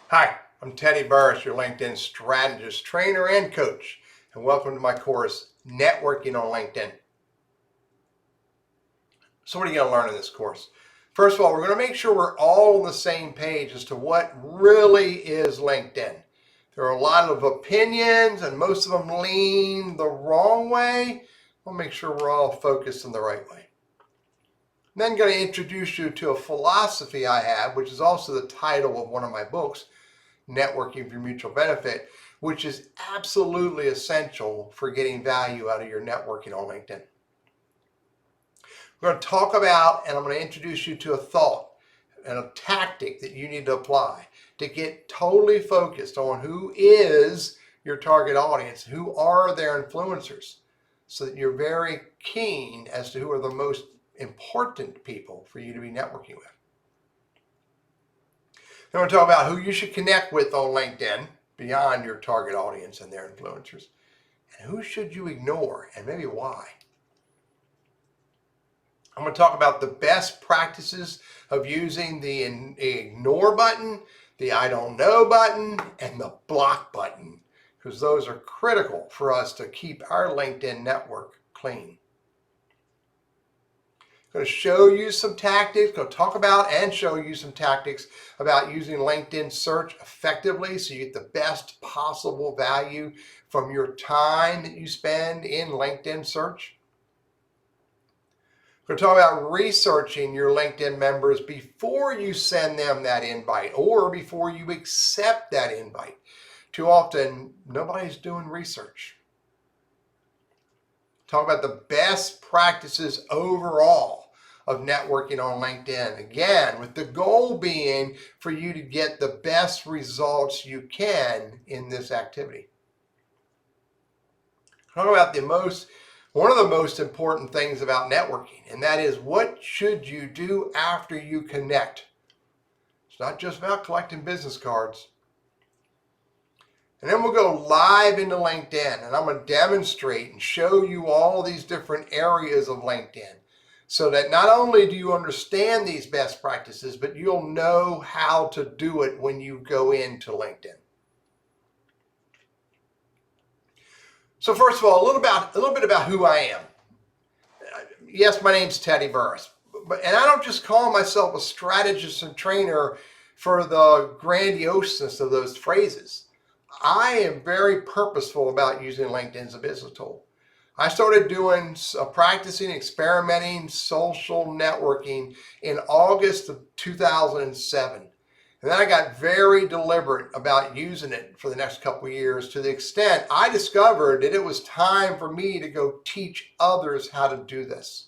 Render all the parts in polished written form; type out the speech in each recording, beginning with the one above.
Hi, I'm Teddy Burriss, your LinkedIn strategist, trainer, and coach, and welcome to my course, Networking on LinkedIn. So what are you going to learn in this course? First of all, we're going to make sure we're all on the same page as to what really is LinkedIn. There are a lot of opinions, and most of them lean the wrong way. We'll make sure we're all focused in the right way. I'm then going to introduce you to a philosophy I have, which is also the title of one of my books, Networking for Mutual Benefit, which is absolutely essential for getting value out of your networking on LinkedIn. We're going to talk about, and I'm going to introduce you to a thought and a tactic that you need to apply to get totally focused on who is your target audience, who are their influencers, so that you're very keen as to who are the most important people for you to be networking with. Then we'll talk about who you should connect with on LinkedIn beyond your target audience and their influencers. And who should you ignore and maybe why? I'm going to talk about the best practices of using the ignore button, the I don't know button, and the block button, because those are critical for us to keep our LinkedIn network clean. I'm going to show you some tactics, going to talk about and show you some tactics about using LinkedIn search effectively so you get the best possible value from your time that you spend in LinkedIn search. We're going to talk about researching your LinkedIn members before you send them that invite or before you accept that invite. Too often, nobody's doing research. Talk about the best practices overall of networking on LinkedIn. Again, with the goal being for you to get the best results you can in this activity. Talk about one of the most important things about networking, and that is what should you do after you connect. It's not just about collecting business cards. And then we'll go live into LinkedIn, and I'm going to demonstrate and show you all these different areas of LinkedIn so that not only do you understand these best practices, but you'll know how to do it when you go into LinkedIn. So first of all, a little bit about who I am. Yes, my name's Teddy Burriss, and I don't just call myself a strategist and trainer for the grandioseness of those phrases. I am very purposeful about using LinkedIn as a business tool. I started practicing, experimenting social networking in August of 2007. And then I got very deliberate about using it for the next couple of years to the extent I discovered that it was time for me to go teach others how to do this.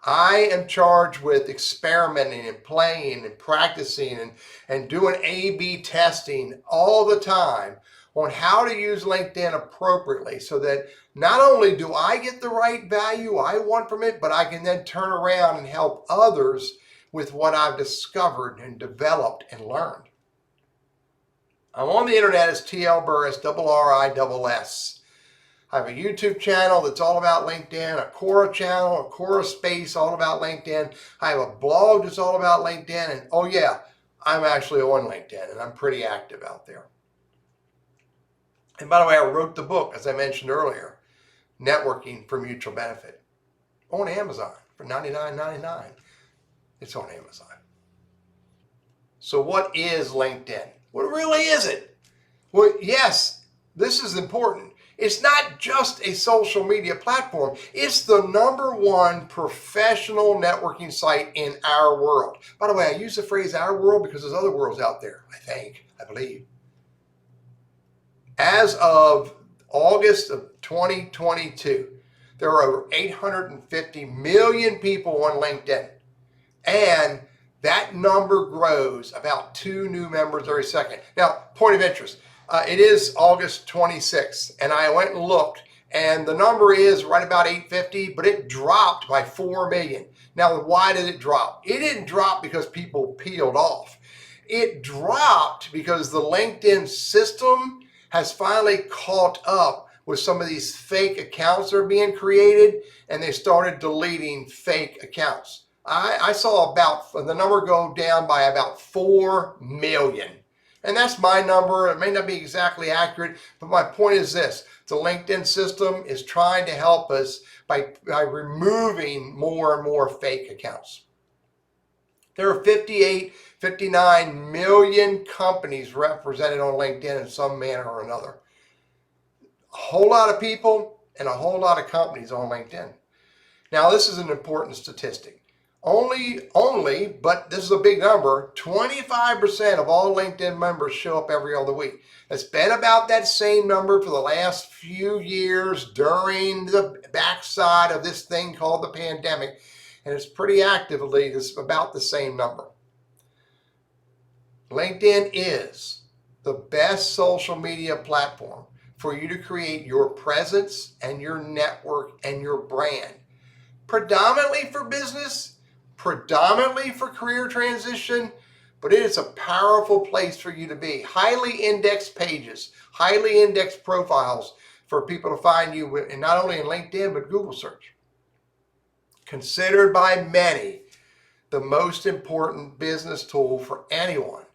I am charged with experimenting and playing and practicing and doing A/B testing all the time on how to use LinkedIn appropriately so that not only do I get the right value I want from it, but I can then turn around and help others with what I've discovered and developed and learned. I'm on the internet as TL Burriss, Burriss. I have a YouTube channel that's all about LinkedIn, a Quora channel, a Quora space all about LinkedIn. I have a blog that's all about LinkedIn. And oh yeah, I'm actually on LinkedIn and I'm pretty active out there. And by the way, I wrote the book, as I mentioned earlier, Networking for Mutual Benefit, on Amazon for $99.99. It's on Amazon. So what is LinkedIn? What really is it? Well, yes, this is important. It's not just a social media platform. It's the #1 professional networking site in our world. By the way, I use the phrase our world because there's other worlds out there, I believe. As of August of 2022, there are over 850 million people on LinkedIn. And that number grows about 2 new members every second. Now, point of interest, it is August 26th, and I went and looked, and the number is right about 850, but it dropped by 4 million. Now, why did it drop? It didn't drop because people peeled off. It dropped because the LinkedIn system has finally caught up with some of these fake accounts that are being created, and they started deleting fake accounts. I saw about the number go down by about 4 million. And that's my number. It may not be exactly accurate, but my point is this. The LinkedIn system is trying to help us by removing more and more fake accounts. There are 58, 59 million companies represented on LinkedIn in some manner or another. A whole lot of people and a whole lot of companies on LinkedIn. Now, this is an important statistic. Only, but this is a big number, 25% of all LinkedIn members show up every other week. It's been about that same number for the last few years during the backside of this thing called the pandemic, and it's pretty actively, it's about the same number. LinkedIn is the best social media platform for you to create your presence and your network and your brand. Predominantly for business, predominantly for career transition, but it is a powerful place for you to be. Highly indexed pages, highly indexed profiles for people to find you, and not only in LinkedIn, but Google search. Considered by many the most important business tool for anyone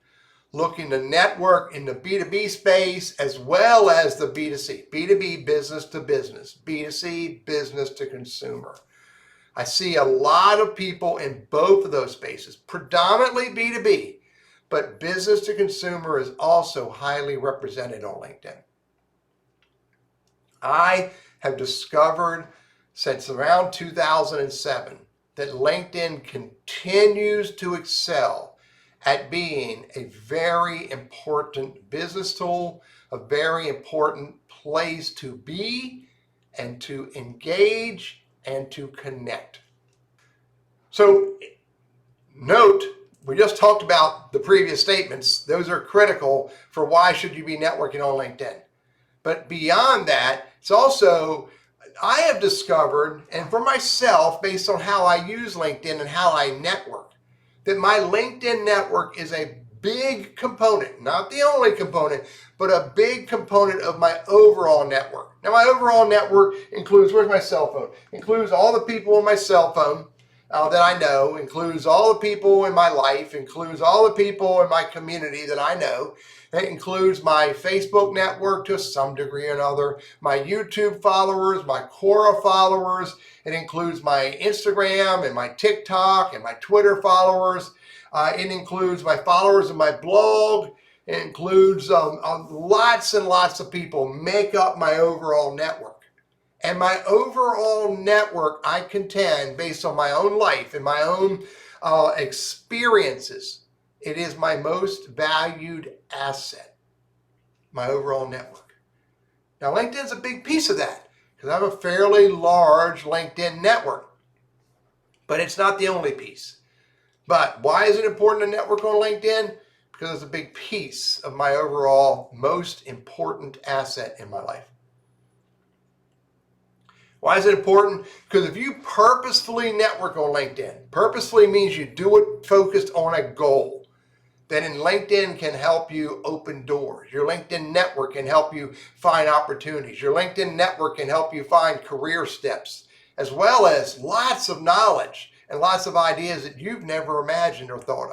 looking to network in the B2B space as well as the B2C, B2B, business to business, B2C, business to consumer. I see a lot of people in both of those spaces, predominantly B2B, but business to consumer is also highly represented on LinkedIn. I have discovered since around 2007 that LinkedIn continues to excel at being a very important business tool, a very important place to be and to engage and to connect. So note, we just talked about the previous statements. Those are critical for why should you be networking on LinkedIn. But beyond that, it's also, I have discovered, and for myself, based on how I use LinkedIn and how I network, that my LinkedIn network is a big component, not the only component, but a big component of my overall network. Now, my overall network includes, where's my cell phone? Includes all the people on my cell phone that I know, includes all the people in my life, includes all the people in my community that I know. It includes my Facebook network to some degree or another, my YouTube followers, my Quora followers. It includes my Instagram and my TikTok and my Twitter followers. It includes my followers in my blog. It includes lots and lots of people make up my overall network. And my overall network, I contend, based on my own life and my own experiences, it is my most valued asset, my overall network. Now, LinkedIn's a big piece of that because I have a fairly large LinkedIn network, but it's not the only piece. But why is it important to network on LinkedIn? Because it's a big piece of my overall most important asset in my life. Why is it important? Because if you purposefully network on LinkedIn, purposefully means you do it focused on a goal, then in LinkedIn can help you open doors. Your LinkedIn network can help you find opportunities. Your LinkedIn network can help you find career steps, as well as lots of knowledge and lots of ideas that you've never imagined or thought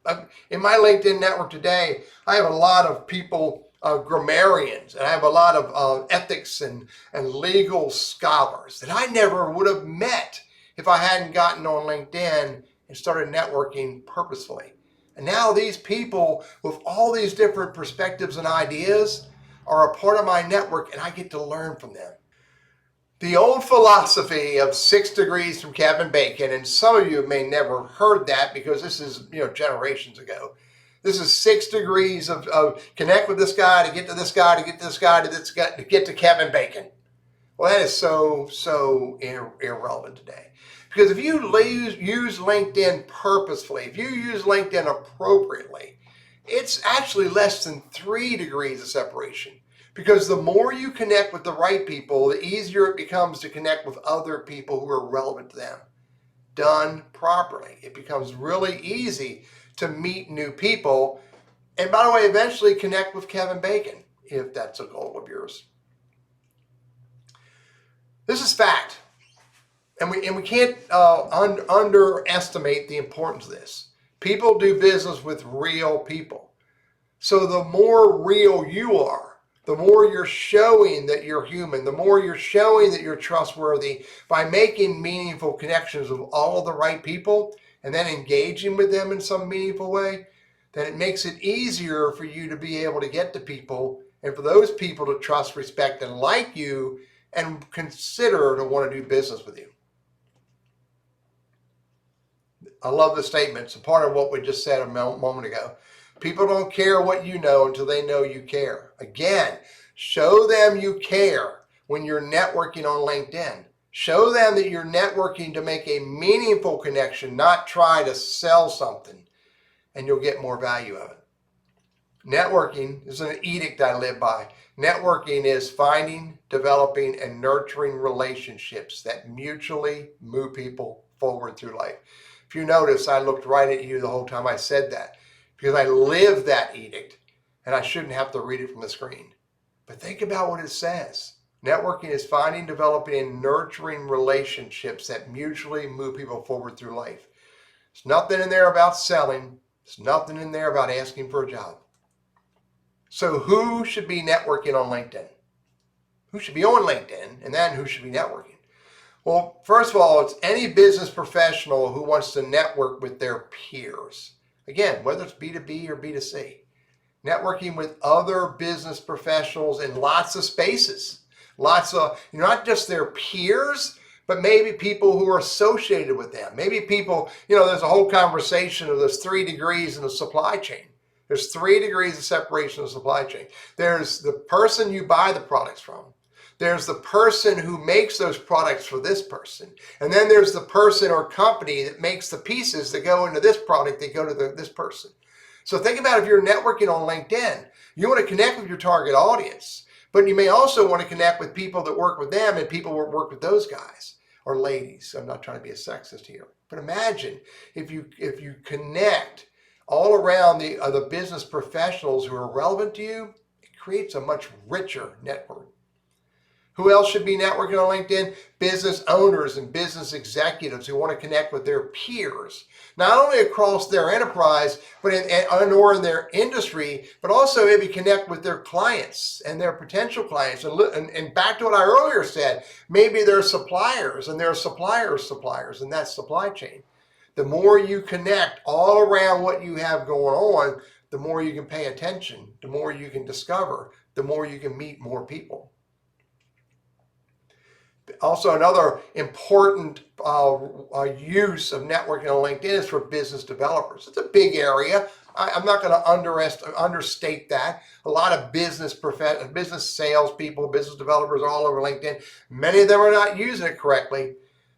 of. In my LinkedIn network today, I have a lot of people, grammarians, and I have a lot of ethics and legal scholars that I never would have met if I hadn't gotten on LinkedIn and started networking purposefully. And now these people with all these different perspectives and ideas are a part of my network, and I get to learn from them. The old philosophy of 6 degrees from Kevin Bacon, and some of you may never have heard that because this is generations ago. This is 6 degrees of connect with this guy to get to this guy to get to this guy to this guy to get to Kevin Bacon. Well, that is so irrelevant today. Because if you use LinkedIn purposefully, if you use LinkedIn appropriately, it's actually less than 3 degrees of separation. Because the more you connect with the right people, the easier it becomes to connect with other people who are relevant to them. Done properly, it becomes really easy to meet new people. And by the way, eventually connect with Kevin Bacon, if that's a goal of yours. This is fact. we can't underestimate the importance of this. People do business with real people. So the more real you are, the more you're showing that you're human, the more you're showing that you're trustworthy by making meaningful connections with all of the right people and then engaging with them in some meaningful way, then it makes it easier for you to be able to get to people and for those people to trust, respect, and like you and consider to want to do business with you. I love the statement. It's a part of what we just said a moment ago. People don't care what you know until they know you care. Again, show them you care when you're networking on LinkedIn. Show them that you're networking to make a meaningful connection, not try to sell something, and you'll get more value of it. Networking is an edict I live by. Networking is finding, developing, and nurturing relationships that mutually move people forward through life. If you notice, I looked right at you the whole time I said that because I live that edict and I shouldn't have to read it from the screen. But think about what it says. Networking is finding, developing, and nurturing relationships that mutually move people forward through life. There's nothing in there about selling. There's nothing in there about asking for a job. So who should be networking on LinkedIn? Who should be on LinkedIn? And then who should be networking? Well, first of all, it's any business professional who wants to network with their peers. Again, whether it's B2B or B2C. Networking with other business professionals in lots of spaces. Lots of, not just their peers, but maybe people who are associated with them. Maybe people, there's a whole conversation of those 3 degrees in the supply chain. There's 3 degrees of separation of the supply chain. There's the person you buy the products from. There's the person who makes those products for this person. And then there's the person or company that makes the pieces that go into this product that go to this person. So think about if you're networking on LinkedIn, you want to connect with your target audience, but you may also want to connect with people that work with them and people that work with those guys or ladies. I'm not trying to be a sexist here, but imagine if you connect all around the business professionals who are relevant to you, it creates a much richer network. Who else should be networking on LinkedIn? Business owners and business executives who want to connect with their peers, not only across their enterprise, but in their industry, but also maybe connect with their clients and their potential clients. And back to what I earlier said, maybe they're suppliers and they're suppliers in that supply chain. The more you connect all around what you have going on, the more you can pay attention, the more you can discover, the more you can meet more people. Also, another important use of networking on LinkedIn is for business developers. It's a big area. I'm not going to understate that. A lot of business salespeople, business developers are all over LinkedIn. Many of them are not using it correctly,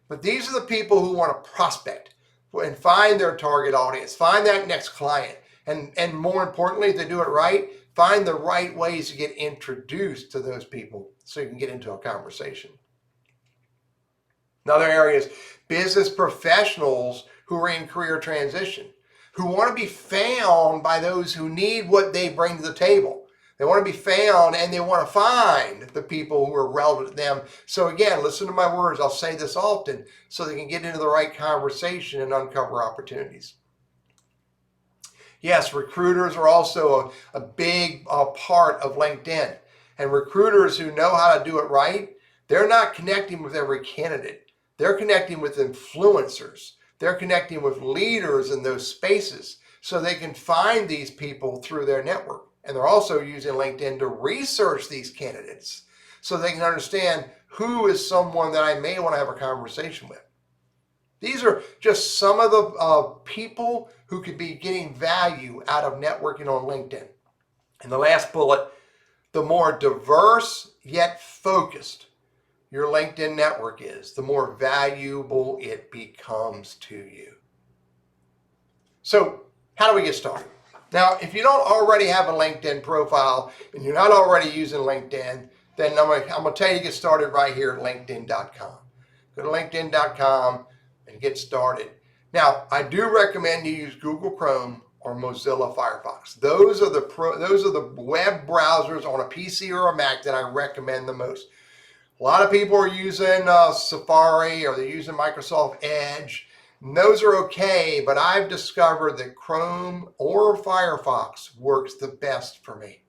but these are the people who want to prospect and find their target audience, find that next client, and more importantly, if they do it right, find the right ways to get introduced to those people so you can get into a conversation. Another area is business professionals who are in career transition, who want to be found by those who need what they bring to the table. They want to be found and they want to find the people who are relevant to them. So again, listen to my words. I'll say this often so they can get into the right conversation and uncover opportunities. Yes, recruiters are also a big part of LinkedIn. And recruiters who know how to do it right, they're not connecting with every candidate. They're connecting with influencers. They're connecting with leaders in those spaces so they can find these people through their network. And they're also using LinkedIn to research these candidates so they can understand who is someone that I may want to have a conversation with. These are just some of the people who could be getting value out of networking on LinkedIn. And the last bullet, the more diverse yet focused your LinkedIn network is, the more valuable it becomes to you. So how do we get started? Now, if you don't already have a LinkedIn profile and you're not already using LinkedIn, then I'm going to tell you to get started right here at LinkedIn.com. Go to LinkedIn.com and get started. Now, I do recommend you use Google Chrome or Mozilla Firefox. Those are the web browsers on a PC or a Mac that I recommend the most. A lot of people are using Safari, or they're using Microsoft Edge. And those are okay, but I've discovered that Chrome or Firefox works the best for me.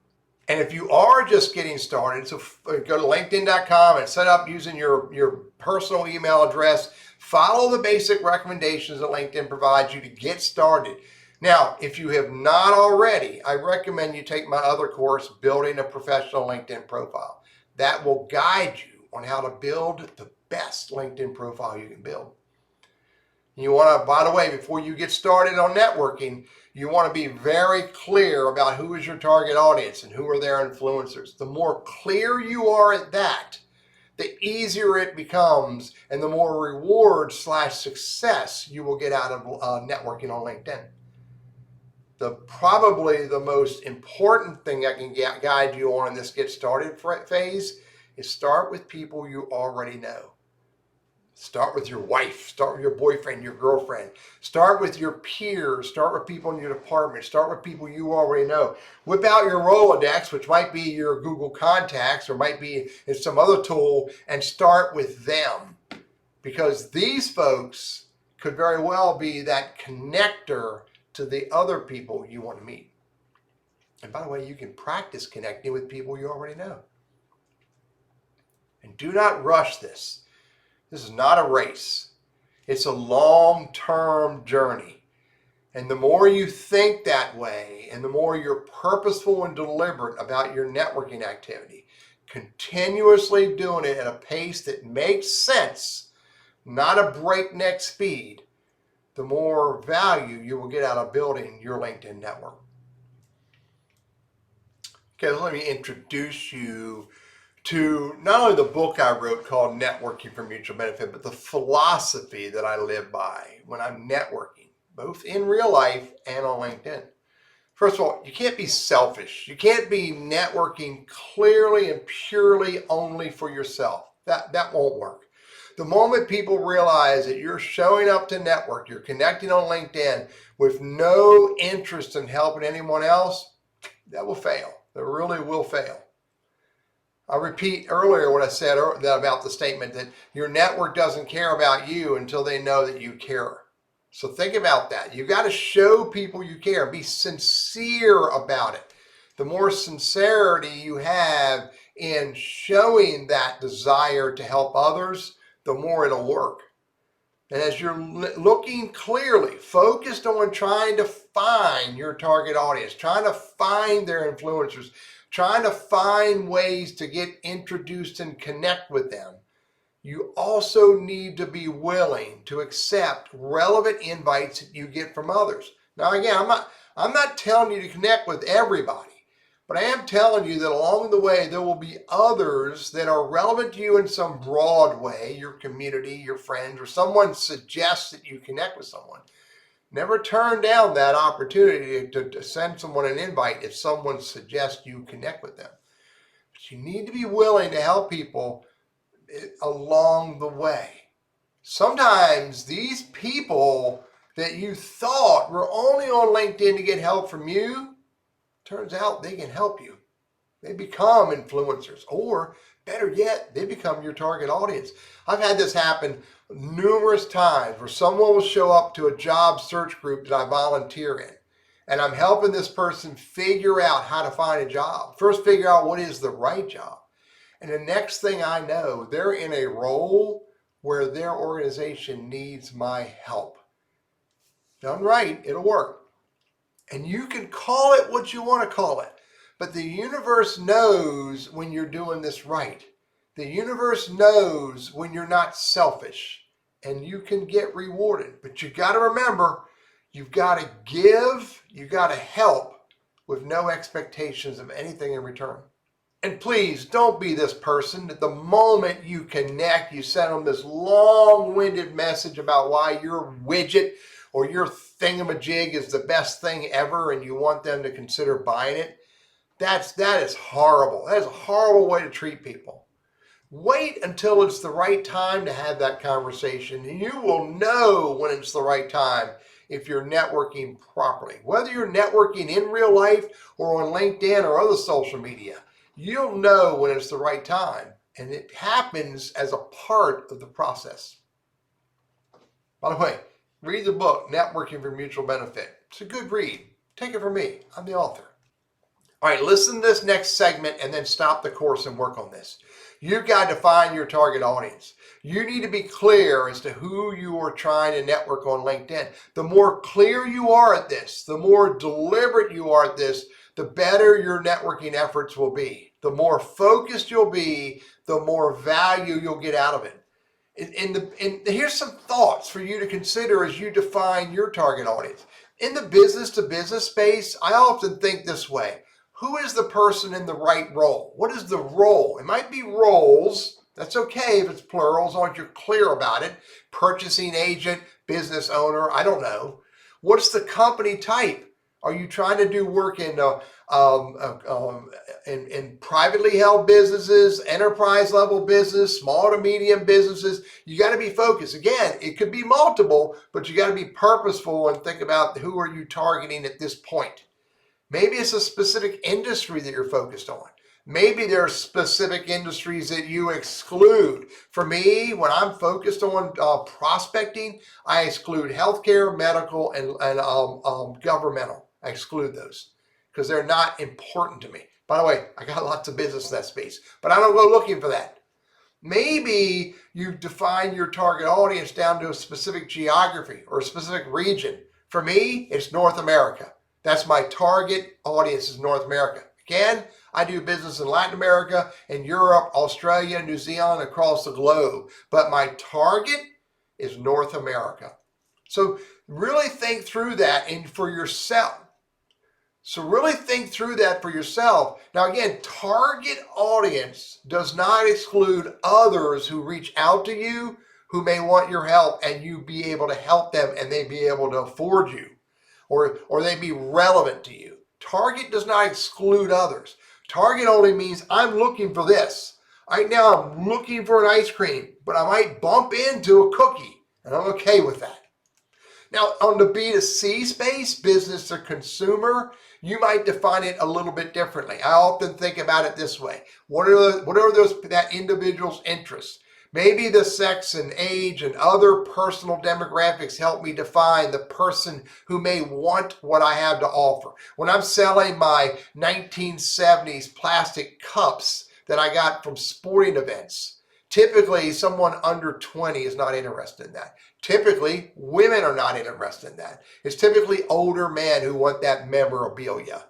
And if you are just getting started, so go to linkedin.com and set up using your personal email address. Follow the basic recommendations that LinkedIn provides you to get started. Now, if you have not already, I recommend you take my other course, Building a Professional LinkedIn Profile. That will guide you on how to build the best LinkedIn profile you can build. You want to, by the way, before you get started on networking, you want to be very clear about who is your target audience and who are their influencers. The more clear you are at that, the easier it becomes and the more reward/success you will get out of networking on LinkedIn. Probably the most important thing I can guide you on in this get started phase is start with people you already know. Start with your wife, start with your boyfriend, your girlfriend, start with your peers, start with people in your department, start with people you already know. Whip out your Rolodex, which might be your Google Contacts or might be in some other tool, and start with them. Because these folks could very well be that connector to the other people you want to meet. And by the way, you can practice connecting with people you already know. And do not rush this. This is not a race. It's a long-term journey. And the more you think that way, and the more you're purposeful and deliberate about your networking activity, continuously doing it at a pace that makes sense, not a breakneck speed, the more value you will get out of building your LinkedIn network. Okay, let me introduce you to not only the book I wrote called Networking for Mutual Benefit, but the philosophy that I live by when I'm networking, both in real life and on LinkedIn. First of all, you can't be selfish. You can't be networking clearly and purely only for yourself. That won't work. The moment people realize that you're showing up to network, you're connecting on LinkedIn with no interest in helping anyone else, that will fail. That really will fail. I repeat earlier what I said about the statement that your network doesn't care about you until they know that you care. So think about that. You've got to show people you care. Be sincere about it. The more sincerity you have in showing that desire to help others, the more it'll work. And as you're looking clearly, focused on trying to find your target audience, trying to find their influencers, trying to find ways to get introduced and connect with them, you also need to be willing to accept relevant invites that you get from others. Now, again, I'm not telling you to connect with everybody, but I am telling you that along the way, there will be others that are relevant to you in some broad way, your community, your friends, or someone suggests that you connect with someone. Never turn down that opportunity to send someone an invite if someone suggests you connect with them. But you need to be willing to help people along the way. Sometimes these people that you thought were only on LinkedIn to get help from you, turns out they can help you. They become influencers, or better yet, they become your target audience. I've had this happen numerous times where someone will show up to a job search group that I volunteer in, and I'm helping this person figure out how to find a job. First, figure out what is the right job. And the next thing I know, they're in a role where their organization needs my help. Done right, it'll work. And you can call it what you want to call it. But the universe knows when you're doing this right. The universe knows when you're not selfish, and you can get rewarded. But you got to remember, you've got to give, you've got to help with no expectations of anything in return. And please don't be this person that the moment you connect, you send them this long-winded message about why your widget or your thingamajig is the best thing ever and you want them to consider buying it. That is horrible. That is a horrible way to treat people. Wait until it's the right time to have that conversation, and you will know when it's the right time if you're networking properly. Whether you're networking in real life or on LinkedIn or other social media, you'll know when it's the right time, And it happens as a part of the process. By the way, read the book, Networking for Mutual Benefit. It's a good read. Take it from me. I'm the author. All right, listen to this next segment and then stop the course and work on this. You've got to find your target audience. You need to be clear as to who you are trying to network on LinkedIn. The more clear you are at this, the more deliberate you are at this, the better your networking efforts will be. The more focused you'll be, the more value you'll get out of it. And here's some thoughts for you to consider as you define your target audience. In the business to business space, I often think this way. Who is the person in the right role? What is the role? It might be roles. That's okay if it's plural, as long as you're clear about it. Purchasing agent, business owner, I don't know. What's the company type? Are you trying to do work in privately held businesses, enterprise level business, small to medium businesses? You got to be focused. Again, it could be multiple, but you got to be purposeful and think about who are you targeting at this point. Maybe it's a specific industry that you're focused on. Maybe there are specific industries that you exclude. For me, when I'm focused on prospecting, I exclude healthcare, medical, and governmental. I exclude those because they're not important to me. By the way, I got lots of business in that space, but I don't go looking for that. Maybe you define your target audience down to a specific geography or a specific region. For me, it's North America. That's my target audience is North America. Again, I do business in Latin America, in Europe, Australia, New Zealand, across the globe. But my target is North America. So really think through that for yourself. Now again, target audience does not exclude others who reach out to you who may want your help and you be able to help them and they be able to afford you. Or they be relevant to you. Target does not exclude others. Target only means I'm looking for this. Right now I'm looking for an ice cream, but I might bump into a cookie, and I'm okay with that. Now on the B2C space, business to consumer, you might define it a little bit differently. I often think about it this way. What are that individual's interests? Maybe the sex and age and other personal demographics help me define the person who may want what I have to offer. When I'm selling my 1970s plastic cups that I got from sporting events, typically someone under 20 is not interested in that. Typically, women are not interested in that. It's typically older men who want that memorabilia.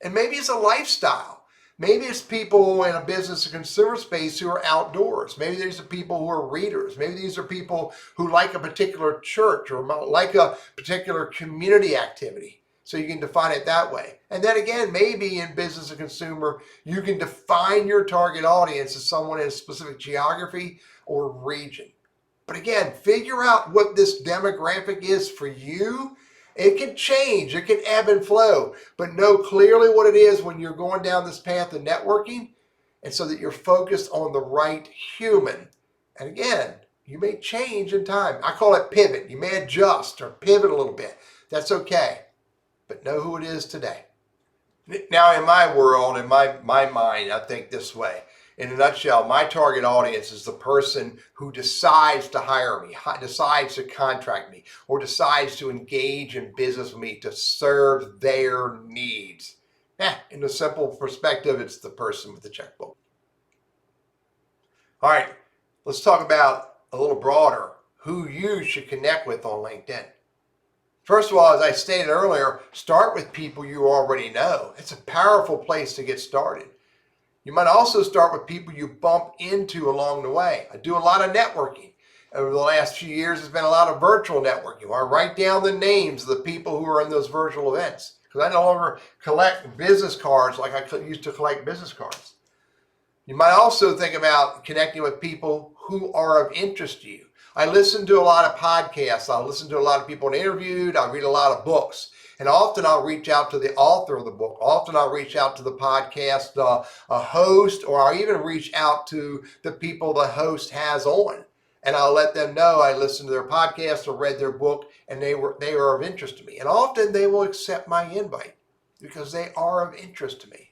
And maybe it's a lifestyle. Maybe it's people in a business and consumer space who are outdoors. Maybe these are people who are readers. Maybe these are people who like a particular church or like a particular community activity. So you can define it that way. And then again, maybe in business and consumer, you can define your target audience as someone in a specific geography or region. But again, figure out what this demographic is for you. It can change, it can ebb and flow, but know clearly what it is when you're going down this path of networking, and so that you're focused on the right human. And again, you may change in time. I call it pivot. You may adjust or pivot a little bit. That's okay, but know who it is today. Now, in my world, in my mind, I think this way. In a nutshell, my target audience is the person who decides to hire me, decides to contract me, or decides to engage in business with me to serve their needs. In a simple perspective, it's the person with the checkbook. All right, let's talk about a little broader who you should connect with on LinkedIn. First of all, as I stated earlier, start with people you already know. It's a powerful place to get started. You might also start with people you bump into along the way. I do a lot of networking. Over the last few years, there's been a lot of virtual networking. I write down the names of the people who are in those virtual events because I no longer collect business cards like I used to collect business cards. You might also think about connecting with people who are of interest to you. I listen to a lot of podcasts. I listen to a lot of people interviewed. I read a lot of books. And often I'll reach out to the author of the book. Often I'll reach out to the podcast host, or I'll even reach out to the people the host has on. And I'll let them know I listened to their podcast or read their book and they are of interest to me. And often they will accept my invite because they are of interest to me.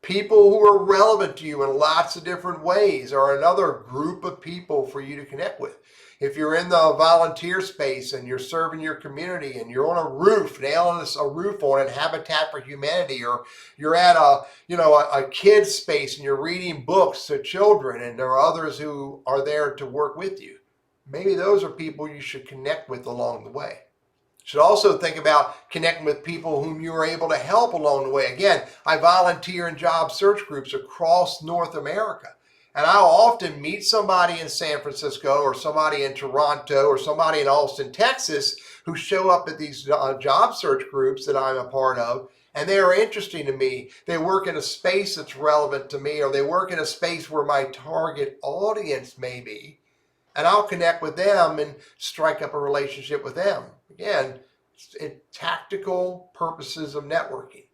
People who are relevant to you in lots of different ways are another group of people for you to connect with. If you're in the volunteer space and you're serving your community and you're on a roof, nailing a roof on it, Habitat for Humanity, or you're at a kid's space and you're reading books to children and there are others who are there to work with you, maybe those are people you should connect with along the way. You should also think about connecting with people whom you are able to help along the way. Again, I volunteer in job search groups across North America. And I'll often meet somebody in San Francisco or somebody in Toronto or somebody in Austin, Texas, who show up at these job search groups that I'm a part of, and they are interesting to me. They work in a space that's relevant to me, or they work in a space where my target audience may be, and I'll connect with them and strike up a relationship with them. Again, it's tactical purposes of networking.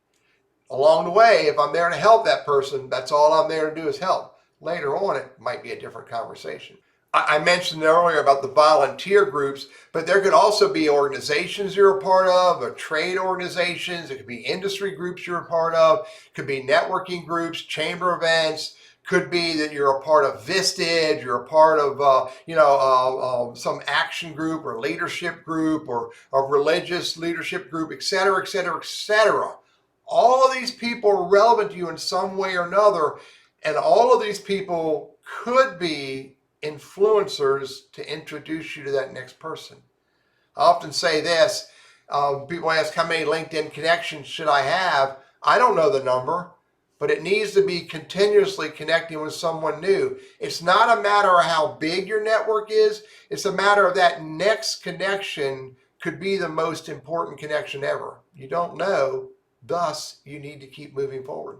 Along the way, if I'm there to help that person, that's all I'm there to do is help. Later on, it might be a different conversation. I mentioned earlier about the volunteer groups, but there could also be organizations you're a part of, or trade organizations. It could be industry groups you're a part of. It could be networking groups, chamber events. Could be that you're a part of Vistage, you're a part of some action group or leadership group or a religious leadership group, et cetera, et cetera, et cetera. All of these people are relevant to you in some way or another. And all of these people could be influencers to introduce you to that next person. I often say this, people ask how many LinkedIn connections should I have? I don't know the number, but it needs to be continuously connecting with someone new. It's not a matter of how big your network is. It's a matter of that next connection could be the most important connection ever. You don't know, thus you need to keep moving forward.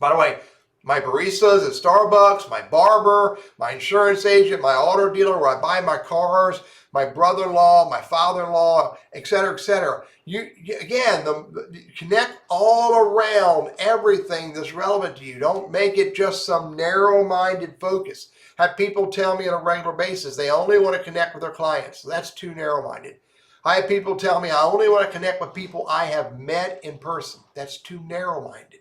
By the way, my baristas at Starbucks, my barber, my insurance agent, my auto dealer where I buy my cars, my brother-in-law, my father-in-law, et cetera, et cetera. You connect all around everything that's relevant to you. Don't make it just some narrow-minded focus. Have people tell me on a regular basis they only want to connect with their clients. That's too narrow-minded. I have people tell me I only want to connect with people I have met in person. That's too narrow-minded.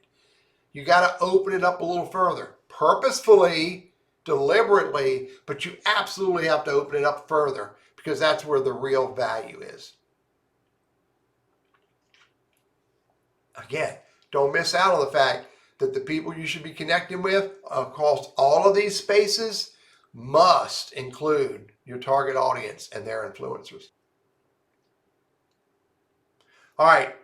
You got to open it up a little further, purposefully, deliberately, but you absolutely have to open it up further because that's where the real value is. Again, don't miss out on the fact that the people you should be connecting with across all of these spaces must include your target audience and their influencers. All right.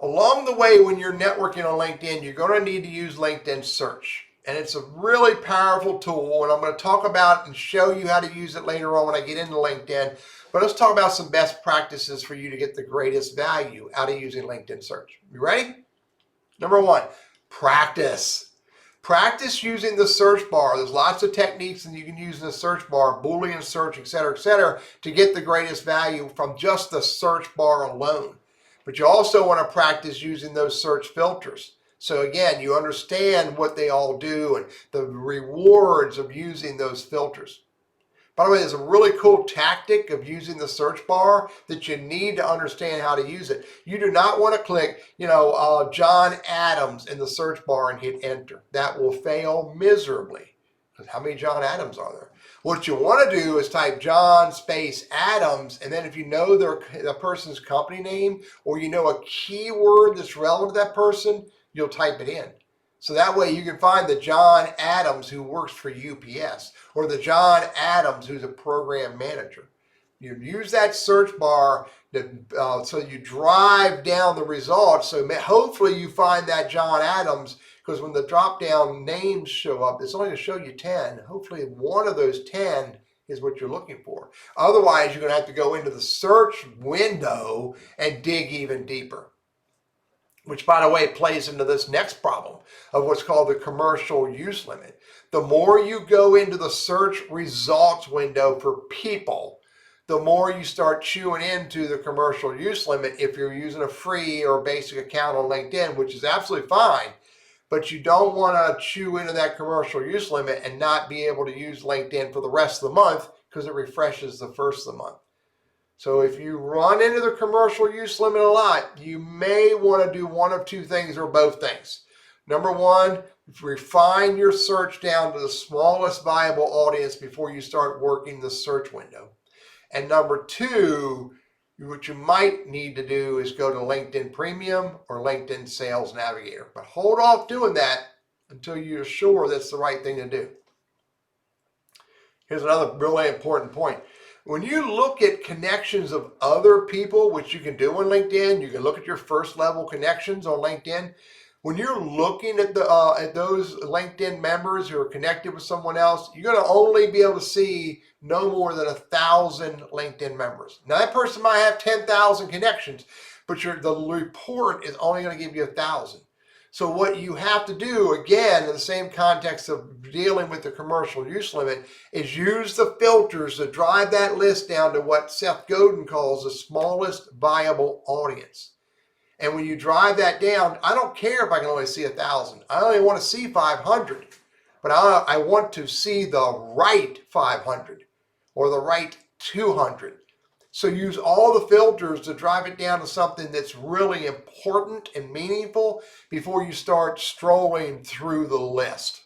Along the way, when you're networking on LinkedIn, you're going to need to use LinkedIn Search. And it's a really powerful tool, and I'm going to talk about and show you how to use it later on when I get into LinkedIn. But let's talk about some best practices for you to get the greatest value out of using LinkedIn Search. You ready? Number one, practice. Practice using the search bar. There's lots of techniques that you can use in the search bar, Boolean search, et cetera, to get the greatest value from just the search bar alone. But you also want to practice using those search filters. So again, you understand what they all do and the rewards of using those filters. By the way, there's a really cool tactic of using the search bar that you need to understand how to use it. You do not want to click, John Adams in the search bar and hit enter. That will fail miserably. Because how many John Adams are there? What you want to do is type John space Adams, and then if you know the person's company name or you know a keyword that's relevant to that person, you'll type it in. So that way you can find the John Adams who works for UPS or the John Adams who's a program manager. You use that search bar so you drive down the results. So hopefully you find that John Adams, because when the drop-down names show up, it's only going to show you 10. Hopefully one of those 10 is what you're looking for. Otherwise, you're going to have to go into the search window and dig even deeper. Which, by the way, plays into this next problem of what's called the commercial use limit. The more you go into the search results window for people, the more you start chewing into the commercial use limit if you're using a free or basic account on LinkedIn, which is absolutely fine. But you don't want to chew into that commercial use limit and not be able to use LinkedIn for the rest of the month because it refreshes the first of the month. So if you run into the commercial use limit a lot, you may want to do one of two things or both things. Number one, refine your search down to the smallest viable audience before you start working the search window. And number two, what you might need to do is go to LinkedIn Premium or LinkedIn Sales Navigator. But hold off doing that until you're sure that's the right thing to do. Here's another really important point. When you look at connections of other people, which you can do on LinkedIn, you can look at your first level connections on LinkedIn. When you're looking at those LinkedIn members who are connected with someone else, you're going to only be able to see no more than 1,000 LinkedIn members. Now that person might have 10,000 connections, but the report is only going to give you 1,000. So what you have to do, again, in the same context of dealing with the commercial use limit, is use the filters to drive that list down to what Seth Godin calls the smallest viable audience. And when you drive that down, I don't care if I can only see 1,000. I only want to see 500. But I want to see the right 500 or the right 200. So use all the filters to drive it down to something that's really important and meaningful before you start strolling through the list.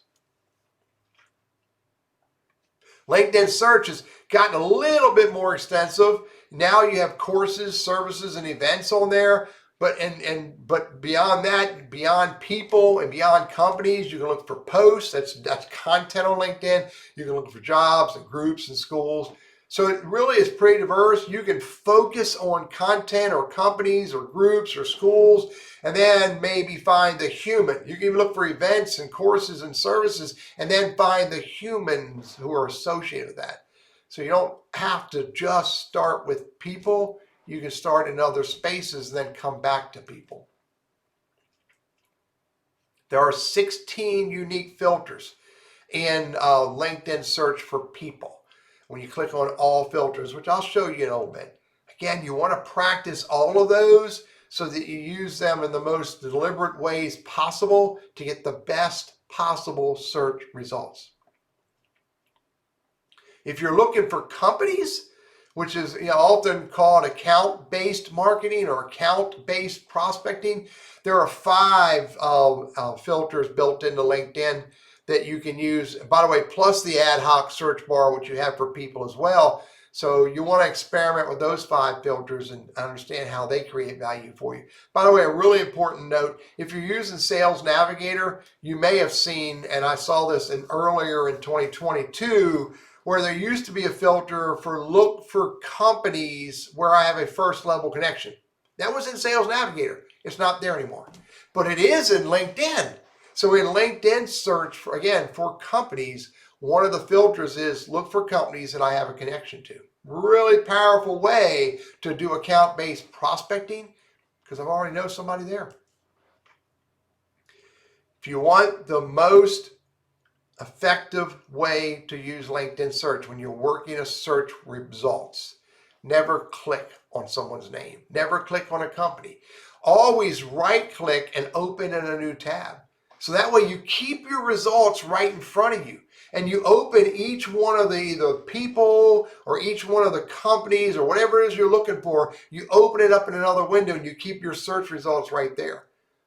LinkedIn search has gotten a little bit more extensive. Now you have courses, services, and events on there. But beyond that, beyond people and beyond companies, you can look for posts. That's content on LinkedIn. You can look for jobs and groups and schools. So it really is pretty diverse. You can focus on content or companies or groups or schools, and then maybe find the human. You can even look for events and courses and services, and then find the humans who are associated with that. So you don't have to just start with people. You can start in other spaces and then come back to people. There are 16 unique filters in LinkedIn search for people. When you click on all filters, which I'll show you in a little bit. Again, you want to practice all of those so that you use them in the most deliberate ways possible to get the best possible search results. If you're looking for companies, which is often called account-based marketing or account-based prospecting, there are 5 filters built into LinkedIn that you can use, by the way, plus the ad hoc search bar, which you have for people as well. So you want to experiment with those 5 filters and understand how they create value for you. By the way, a really important note, if you're using Sales Navigator, you may have seen, and I saw this earlier in 2022, where there used to be a filter for look for companies where I have a first level connection. That was in Sales Navigator. It's not there anymore. But it is in LinkedIn. So in LinkedIn search, for companies, one of the filters is look for companies that I have a connection to. Really powerful way to do account-based prospecting because I already know somebody there. If you want the most effective way to use LinkedIn search when you're working a search results, never click on someone's name. Never click on a company. Always right-click and open in a new tab. So that way you keep your results right in front of you and you open each one of the people or each one of the companies or whatever it is you're looking for, you open it up in another window and you keep your search results right there.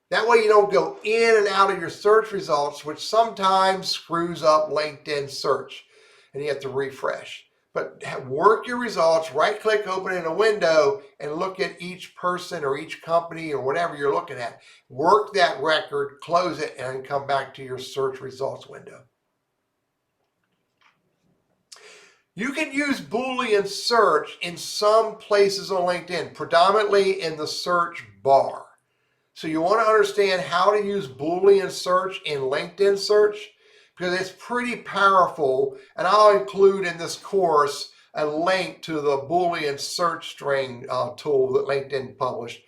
That way you don't go in and out of your search results, which sometimes screws up LinkedIn search and you have to refresh. But work your results, right-click, open in a window, and look at each person or each company or whatever you're looking at. Work that record, close it, and then come back to your search results window. You can use Boolean search in some places on LinkedIn, predominantly in the search bar. So you want to understand how to use Boolean search in LinkedIn search, because it's pretty powerful, and I'll include in this course a link to the Boolean search string tool that LinkedIn published.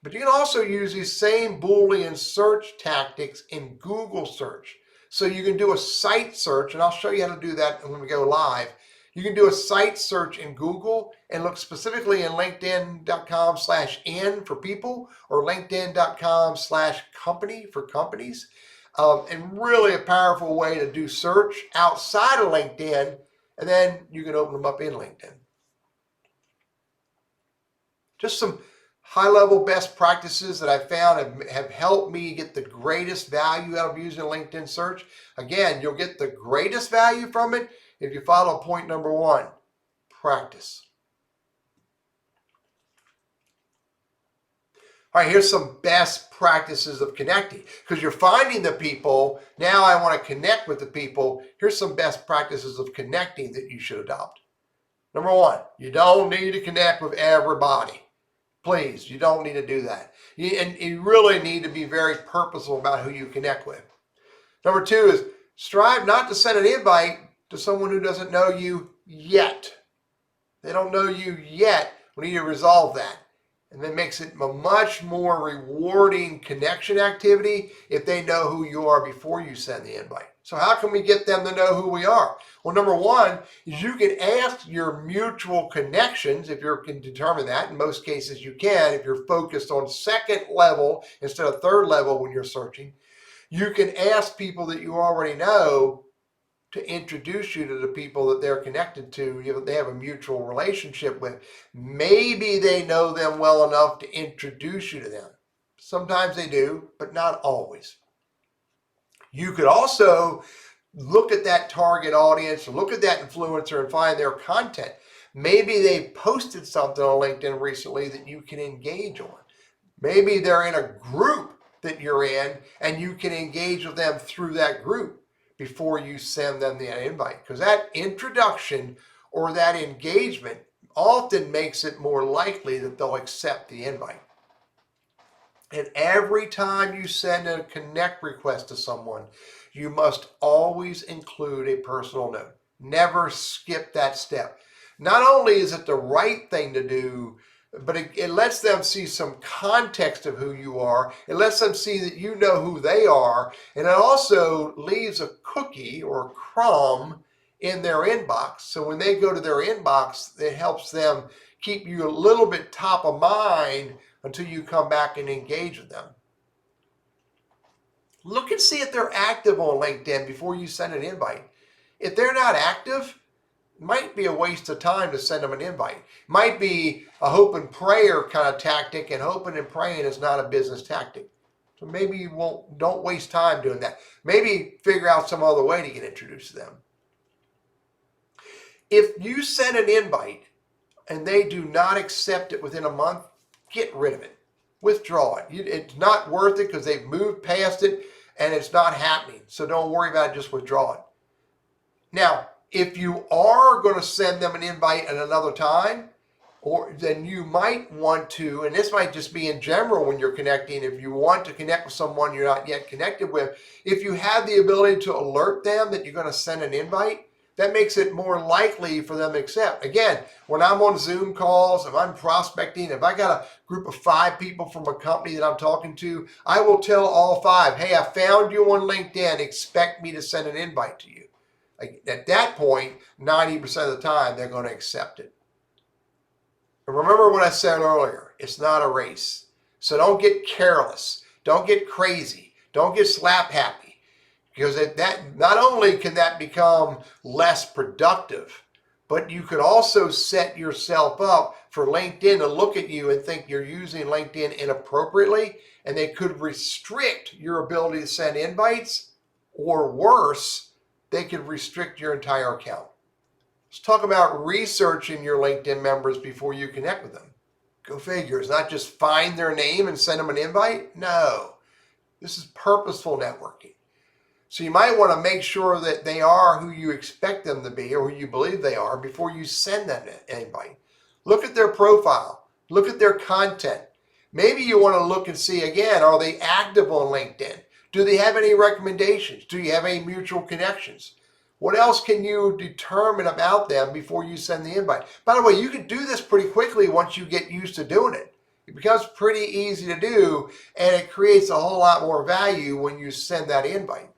But you can also use these same Boolean search tactics in Google search. So you can do a site search, and I'll show you how to do that when we go live. You can do a site search in Google and look specifically in linkedin.com/n for people or linkedin.com/company for companies. And really a powerful way to do search outside of LinkedIn, and then you can open them up in LinkedIn. Just some high-level best practices that I found have helped me get the greatest value out of using LinkedIn search. Again, you'll get the greatest value from it if you follow point number one, practice. All right, here's some best practices of connecting. Because you're finding the people, now I want to connect with the people. Here's some best practices of connecting that you should adopt. Number one, you don't need to connect with everybody. Please, you don't need to do that. And you really need to be very purposeful about who you connect with. Number two is strive not to send an invite to someone who doesn't know you yet. They don't know you yet. We need to resolve that. And that makes it a much more rewarding connection activity if they know who you are before you send the invite. So how can we get them to know who we are? Well, number one is you can ask your mutual connections, if you can determine that. In most cases you can, if you're focused on second level instead of third level when you're searching. You can ask people that you already know to introduce you to the people that they're connected to, they have a mutual relationship with. Maybe they know them well enough to introduce you to them. Sometimes they do, but not always. You could also look at that target audience, look at that influencer and find their content. Maybe they posted something on LinkedIn recently that you can engage on. Maybe they're in a group that you're in and you can engage with them through that group before you send them the invite. Because that introduction or that engagement often makes it more likely that they'll accept the invite. And every time you send a connect request to someone, you must always include a personal note. Never skip that step. Not only is it the right thing to do, but it lets them see some context of who you are. It lets them see that you know who they are. And it also leaves a cookie or a crumb in their inbox. So when they go to their inbox, it helps them keep you a little bit top of mind until you come back and engage with them. Look and see if they're active on LinkedIn before you send an invite. If they're not active, it might be a waste of time to send them an invite. It might be a hope and prayer kind of tactic, and hoping and praying is not a business tactic. So maybe don't waste time doing that. Maybe figure out some other way to get introduced to them. If you send an invite and they do not accept it within a month, get rid of it. Withdraw it. It's not worth it because they've moved past it and it's not happening. So don't worry about it, just withdraw it. Now, if you are going to send them an invite at another time, then you might want to, and this might just be in general when you're connecting, if you want to connect with someone you're not yet connected with, if you have the ability to alert them that you're going to send an invite, that makes it more likely for them to accept. Again, when I'm on Zoom calls, if I'm prospecting, if I got a group of 5 people from a company that I'm talking to, I will tell all 5, hey, I found you on LinkedIn, expect me to send an invite to you. At that point, 90% of the time, they're going to accept it. And remember what I said earlier, it's not a race. So don't get careless. Don't get crazy. Don't get slap happy. Because that not only can that become less productive, but you could also set yourself up for LinkedIn to look at you and think you're using LinkedIn inappropriately, and they could restrict your ability to send invites, or worse, they could restrict your entire account. Let's talk about researching your LinkedIn members before you connect with them. Go figure. It's not just find their name and send them an invite. No, this is purposeful networking. So you might want to make sure that they are who you expect them to be or who you believe they are before you send them an invite. Look at their profile. Look at their content. Maybe you want to look and see, again, are they active on LinkedIn? Do they have any recommendations? Do you have any mutual connections? What else can you determine about them before you send the invite? By the way, you can do this pretty quickly once you get used to doing it. It becomes pretty easy to do, and it creates a whole lot more value when you send that invite.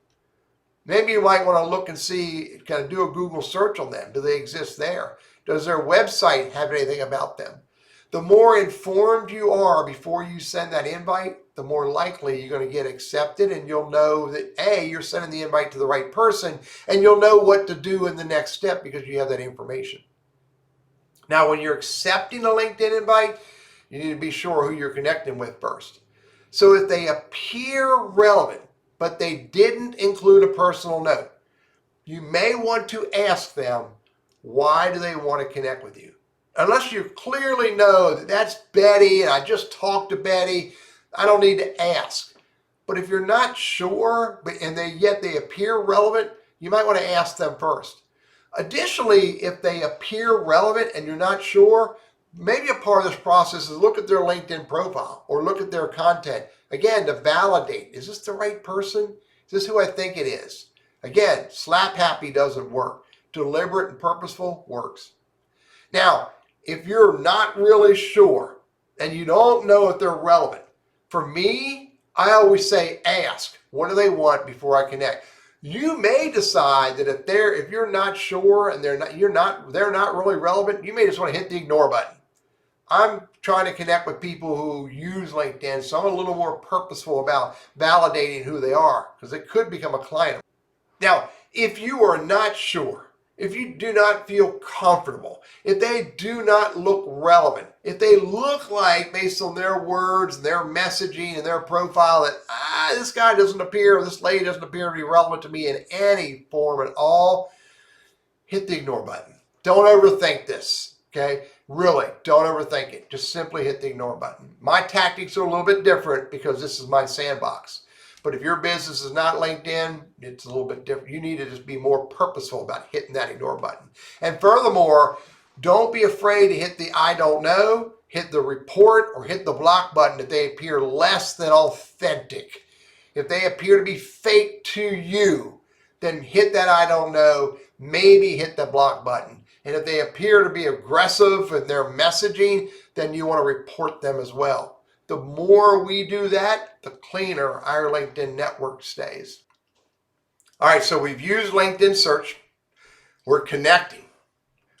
Maybe you might want to look and see, kind of do a Google search on them. Do they exist there? Does their website have anything about them? The more informed you are before you send that invite, the more likely you're going to get accepted, and you'll know that, A, you're sending the invite to the right person, and you'll know what to do in the next step because you have that information. Now, when you're accepting a LinkedIn invite, You need to be sure who you're connecting with first. So if they appear relevant, but they didn't include a personal note, you may want to ask them, why do they want to connect with you? Unless you clearly know that that's Betty and I just talked to Betty, I don't need to ask. But if you're not sure, and yet they appear relevant, you might want to ask them first. Additionally, if they appear relevant and you're not sure, maybe a part of this process is look at their LinkedIn profile or look at their content. Again, to validate, is this the right person? Is this who I think it is? Again, slap happy doesn't work. Deliberate and purposeful works. Now, if you're not really sure and you don't know if they're relevant, for me, I always say ask, what do they want before I connect? You may decide that if you're not sure and they're not really relevant, you may just want to hit the ignore button. I'm trying to connect with people who use LinkedIn, so I'm a little more purposeful about validating who they are because it could become a client. Now, if you are not sure, if you do not feel comfortable, if they do not look relevant, if they look like, based on their words, their messaging, and their profile, that this guy doesn't appear, this lady doesn't appear to be relevant to me in any form at all, hit the ignore button. Don't overthink this, okay? Really, don't overthink it. Just simply hit the ignore button. My tactics are a little bit different because this is my sandbox. But if your business is not LinkedIn, it's a little bit different. You need to just be more purposeful about hitting that ignore button. And furthermore, don't be afraid to hit the I don't know, hit the report, or hit the block button if they appear less than authentic. If they appear to be fake to you, then hit that I don't know, maybe hit the block button. And if they appear to be aggressive in their messaging, then you want to report them as well. The more we do that, the cleaner our LinkedIn network stays. All right, so we've used LinkedIn search. We're connecting.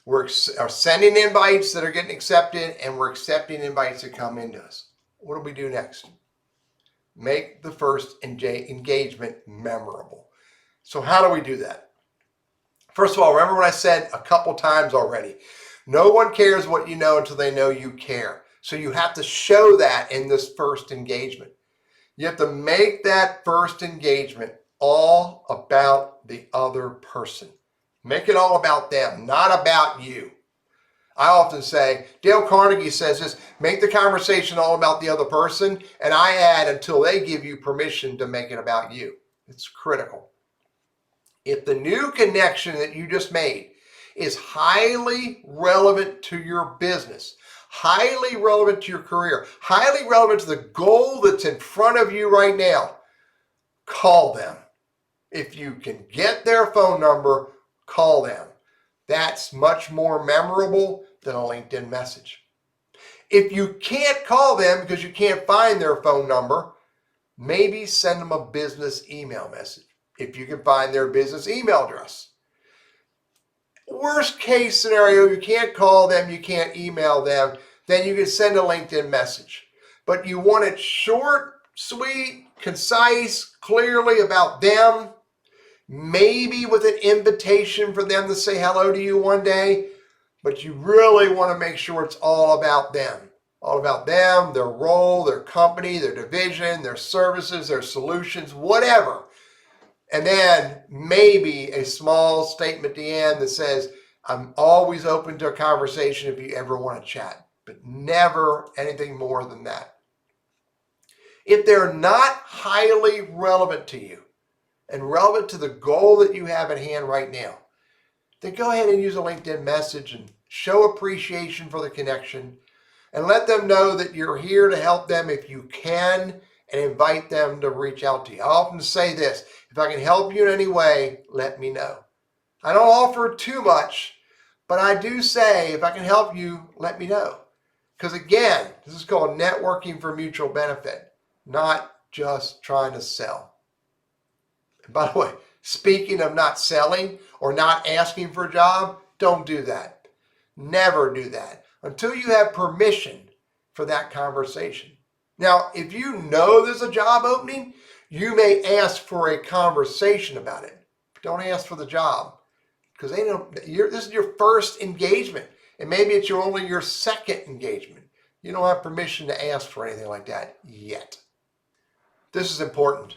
We're sending invites that are getting accepted, and we're accepting invites that come into us. What do we do next? Make the first engagement memorable. So how do we do that? First of all, remember what I said a couple times already. No one cares what you know until they know you care. So you have to show that in this first engagement. You have to make that first engagement all about the other person. Make it all about them, not about you. I often say, Dale Carnegie says this, make the conversation all about the other person, and I add until they give you permission to make it about you. It's critical. If the new connection that you just made is highly relevant to your business, highly relevant to your career, highly relevant to the goal that's in front of you right now, call them. If you can get their phone number, call them. That's much more memorable than a LinkedIn message. If you can't call them because you can't find their phone number, maybe send them a business email message if you can find their business email address. Worst case scenario, you can't call them, you can't email them, then you can send a LinkedIn message. But you want it short, sweet, concise, clearly about them, maybe with an invitation for them to say hello to you one day, but you really want to make sure it's all about them. All about them, their role, their company, their division, their services, their solutions, whatever. And then maybe a small statement at the end that says, I'm always open to a conversation if you ever want to chat, but never anything more than that. If they're not highly relevant to you and relevant to the goal that you have at hand right now, then go ahead and use a LinkedIn message and show appreciation for the connection and let them know that you're here to help them if you can, and invite them to reach out to you. I often say this, if I can help you in any way, let me know. I don't offer too much, but I do say, if I can help you, let me know. Because again, this is called networking for mutual benefit, not just trying to sell. And by the way, speaking of not selling or not asking for a job, don't do that. Never do that until you have permission for that conversation. Now, if you know there's a job opening, you may ask for a conversation about it. Don't ask for the job because this is your first engagement, and maybe it's only your second engagement. You don't have permission to ask for anything like that yet. This is important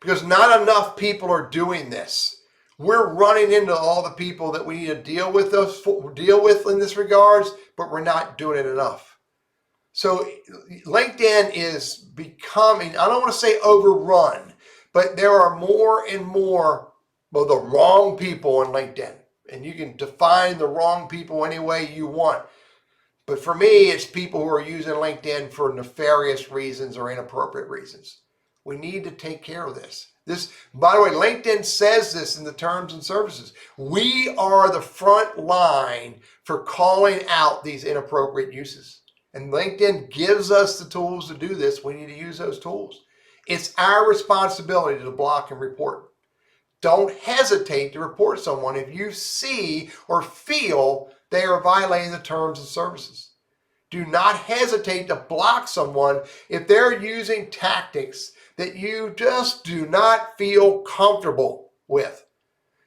because not enough people are doing this. We're running into all the people that we need to deal with in this regards, but we're not doing it enough. So LinkedIn is becoming, I don't want to say overrun, but there are more and more, well, the wrong people on LinkedIn. And you can define the wrong people any way you want. But for me, it's people who are using LinkedIn for nefarious reasons or inappropriate reasons. We need to take care of this. By the way, LinkedIn says this in the terms and services. We are the front line for calling out these inappropriate uses. And LinkedIn gives us the tools to do this. We need to use those tools. It's our responsibility to block and report. Don't hesitate to report someone if you see or feel they are violating the terms and services. Do not hesitate to block someone if they're using tactics that you just do not feel comfortable with.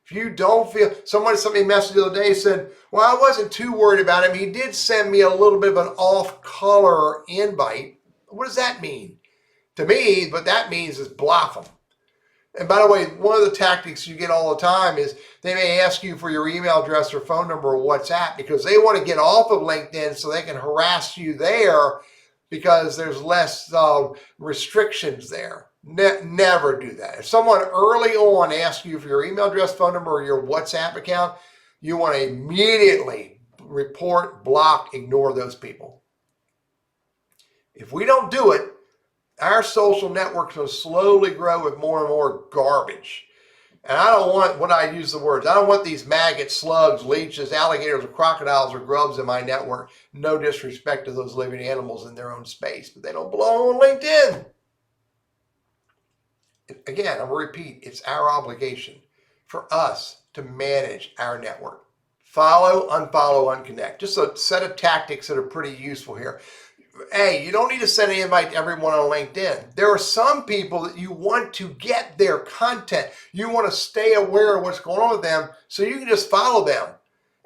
If you don't feel, somebody sent me a message the other day, said, well, I wasn't too worried about him. He did send me a little bit of an off-color invite. What does that mean? To me, what that means is block them. And by the way, one of the tactics you get all the time is they may ask you for your email address or phone number or WhatsApp because they want to get off of LinkedIn so they can harass you there because there's less restrictions there. Never do that. If someone early on asks you for your email address, phone number, or your WhatsApp account, you want to immediately report, block, ignore those people. If we don't do it, our social networks will slowly grow with more and more garbage. And I don't want, when I use the words, I don't want these maggots, slugs, leeches, alligators, or crocodiles, or grubs in my network. No disrespect to those living animals in their own space, but they don't belong on LinkedIn. Again, I'm going to repeat, it's our obligation for us to manage our network. Follow, unfollow, unconnect. Just a set of tactics that are pretty useful here. Hey, you don't need to send an invite to everyone on LinkedIn. There are some people that you want to get their content. You want to stay aware of what's going on with them so you can just follow them.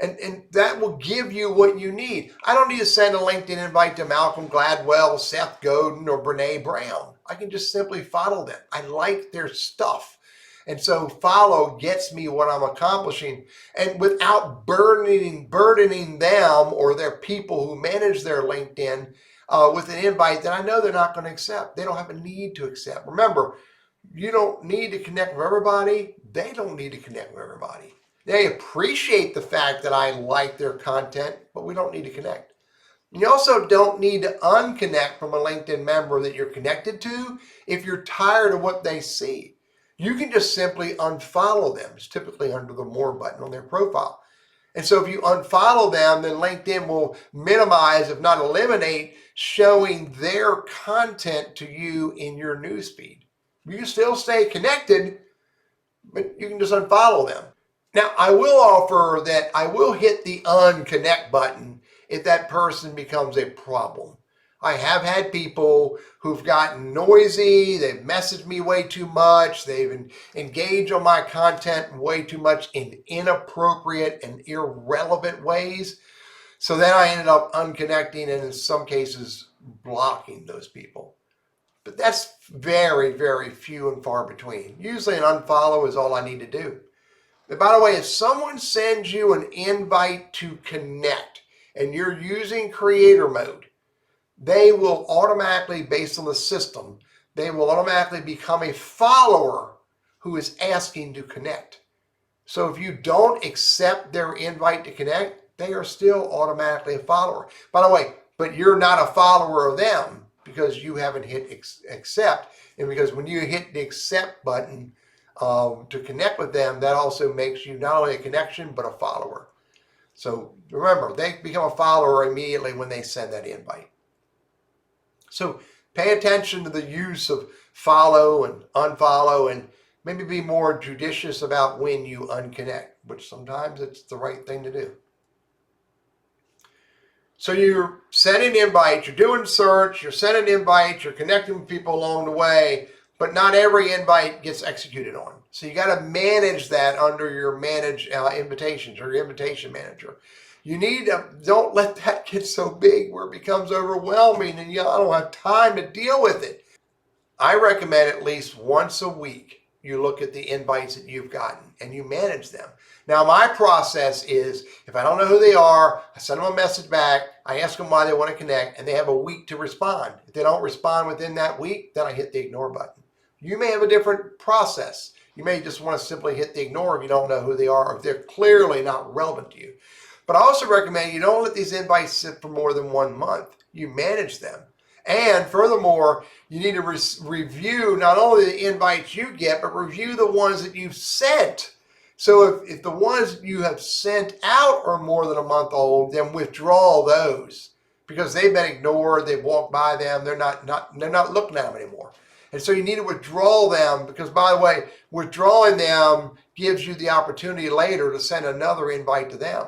And that will give you what you need. I don't need to send a LinkedIn invite to Malcolm Gladwell, Seth Godin, or Brene Brown. I can just simply follow them. I like their stuff. And so follow gets me what I'm accomplishing. And without burdening them or their people who manage their LinkedIn with an invite that I know they're not going to accept. They don't have a need to accept. Remember, you don't need to connect with everybody. They don't need to connect with everybody. They appreciate the fact that I like their content, but we don't need to connect. You also don't need to unconnect from a LinkedIn member that you're connected to if you're tired of what they see. You can just simply unfollow them. It's typically under the More button on their profile. And so if you unfollow them, then LinkedIn will minimize, if not eliminate, showing their content to you in your newsfeed. You can still stay connected, but you can just unfollow them. Now, I will offer that I will hit the unconnect button if that person becomes a problem. I have had people who've gotten noisy, they've messaged me way too much, they've engaged on my content way too much in inappropriate and irrelevant ways. So then I ended up unconnecting and in some cases blocking those people. But that's very, very few and far between. Usually an unfollow is all I need to do. And by the way, if someone sends you an invite to connect and you're using creator mode, they will automatically, based on the system, they will automatically become a follower who is asking to connect. So if you don't accept their invite to connect, they are still automatically a follower. By the way, but you're not a follower of them because you haven't hit accept. And because when you hit the accept button to connect with them, that also makes you not only a connection, but a follower. So remember, they become a follower immediately when they send that invite. So pay attention to the use of follow and unfollow and maybe be more judicious about when you unconnect, which sometimes it's the right thing to do. So you're sending invites, you're doing search, you're sending invites, you're connecting with people along the way, but not every invite gets executed on. So you got to manage that under your manage invitations or your invitation manager. you need to, don't let that get so big where it becomes overwhelming and I don't have time to deal with it. I recommend at least once a week you look at the invites that you've gotten and you manage them. Now, my process is if I don't know who they are, I send them a message back, I ask them why they want to connect, and they have a week to respond. If they don't respond within that week, then I hit the ignore button. You may have a different process. You may just want to simply hit the ignore if you don't know who they are or if they're clearly not relevant to you. But I also recommend you don't let these invites sit for more than 1 month. You manage them. And furthermore, you need to review not only the invites you get, but review the ones that you've sent. So if the ones you have sent out are more than a month old, then withdraw those because they've been ignored. They've walked by them. They're not looking at them anymore. And so you need to withdraw them because, by the way, withdrawing them gives you the opportunity later to send another invite to them.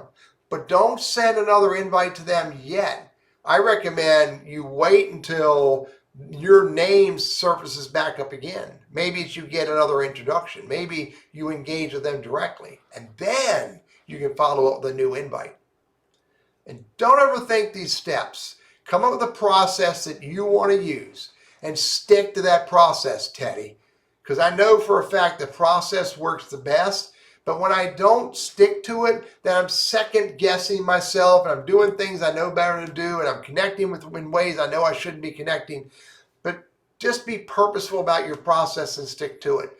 But don't send another invite to them yet. I recommend you wait until your name surfaces back up again. Maybe it's you get another introduction. Maybe you engage with them directly. And then you can follow up with a new invite. And don't overthink these steps. Come up with a process that you want to use and stick to that process, Teddy. Because I know for a fact the process works the best. But when I don't stick to it, then I'm second guessing myself and I'm doing things I know better to do and I'm connecting in ways I know I shouldn't be connecting. But just be purposeful about your process and stick to it.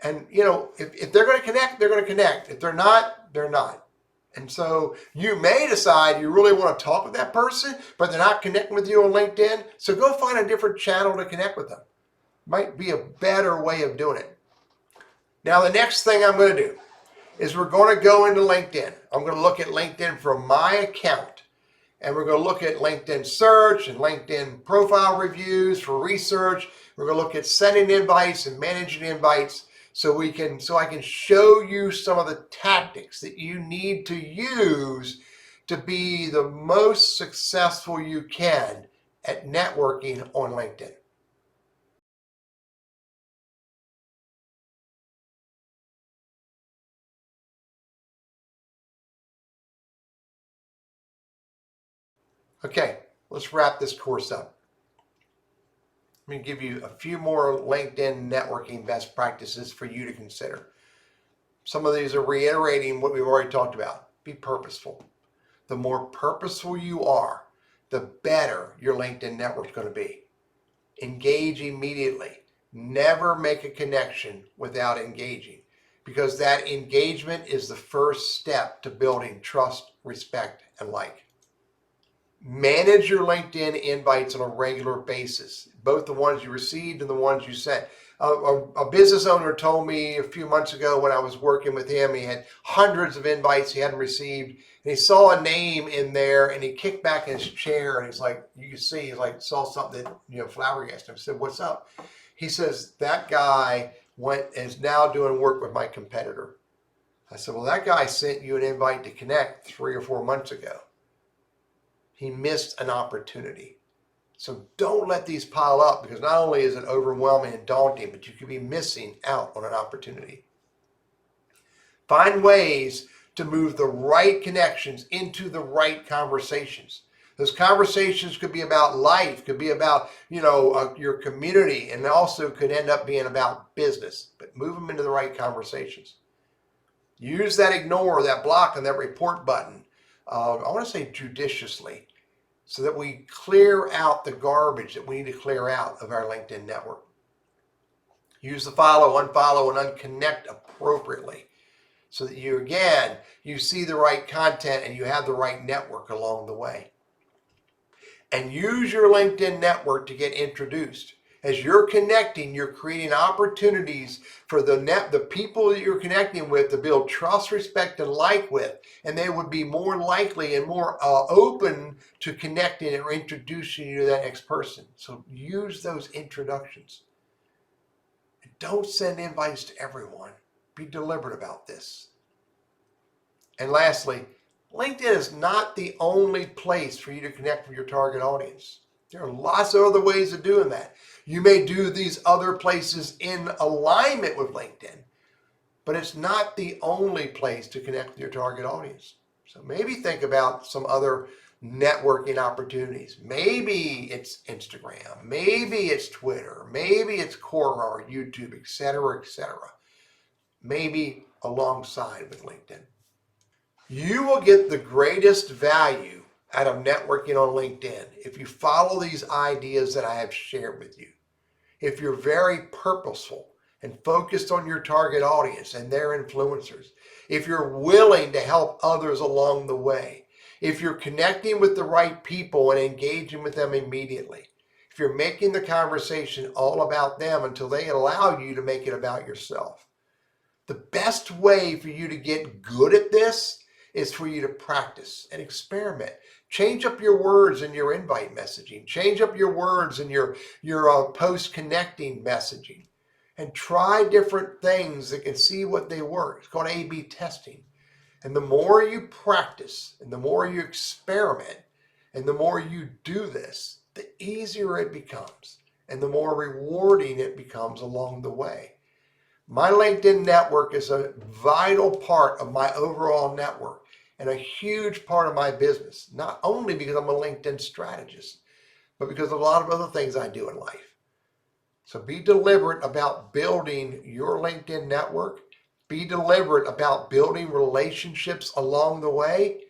And if they're going to connect, they're going to connect. If they're not, they're not. And so you may decide you really want to talk with that person, but they're not connecting with you on LinkedIn. So go find a different channel to connect with them. Might be a better way of doing it. Now, the next thing I'm going to do is we're going to go into LinkedIn. I'm going to look at LinkedIn from my account. And we're going to look at LinkedIn search and LinkedIn profile reviews for research. We're going to look at sending invites and managing invites so I can show you some of the tactics that you need to use to be the most successful you can at networking on LinkedIn. Okay, let's wrap this course up. Let me give you a few more LinkedIn networking best practices for you to consider. Some of these are reiterating what we've already talked about. Be purposeful. The more purposeful you are, the better your LinkedIn network is going to be. Engage immediately. Never make a connection without engaging, because that engagement is the first step to building trust, respect, and like. Manage your LinkedIn invites on a regular basis, both the ones you received and the ones you sent. A business owner told me a few months ago when I was working with him, he had hundreds of invites he hadn't received, and he saw a name in there, and he kicked back in his chair, and he's like, you can see, he's like, saw something that, flabbergasted him. I said, what's up? He says, that guy is now doing work with my competitor. I said, well, that guy sent you an invite to connect 3 or 4 months ago. He missed an opportunity. So don't let these pile up, because not only is it overwhelming and daunting, but you could be missing out on an opportunity. Find ways to move the right connections into the right conversations. Those conversations could be about life, could be about, your community, and also could end up being about business, but move them into the right conversations. Use that ignore, that block, and that report button. I want to say judiciously, so that we clear out the garbage that we need to clear out of our LinkedIn network. Use the follow, unfollow, and unconnect appropriately, so that you see the right content and you have the right network along the way. And use your LinkedIn network to get introduced. As you're connecting, you're creating opportunities for the people that you're connecting with to build trust, respect, and like with. And they would be more likely and more open to connecting or introducing you to that next person. So use those introductions. And don't send invites to everyone. Be deliberate about this. And lastly, LinkedIn is not the only place for you to connect with your target audience. There are lots of other ways of doing that. You may do these other places in alignment with LinkedIn, but it's not the only place to connect with your target audience. So maybe think about some other networking opportunities. Maybe it's Instagram, maybe it's Twitter, maybe it's Quora or YouTube, etc., etc. Maybe alongside with LinkedIn. You will get the greatest value out of networking on LinkedIn if you follow these ideas that I have shared with you. If you're very purposeful and focused on your target audience and their influencers, if you're willing to help others along the way, if you're connecting with the right people and engaging with them immediately, if you're making the conversation all about them until they allow you to make it about yourself. The best way for you to get good at this is for you to practice and experiment. Change up your words in your invite messaging. Change up your words in your post-connecting messaging. And try different things that can see what they work. It's called A/B testing. And the more you practice and the more you experiment and the more you do this, the easier it becomes and the more rewarding it becomes along the way. My LinkedIn network is a vital part of my overall network and a huge part of my business, not only because I'm a LinkedIn strategist, but because of a lot of other things I do in life. So be deliberate about building your LinkedIn network. Be deliberate about building relationships along the way,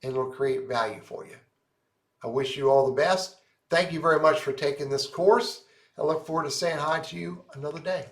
and it'll create value for you. I wish you all the best. Thank you very much for taking this course. I look forward to saying hi to you another day.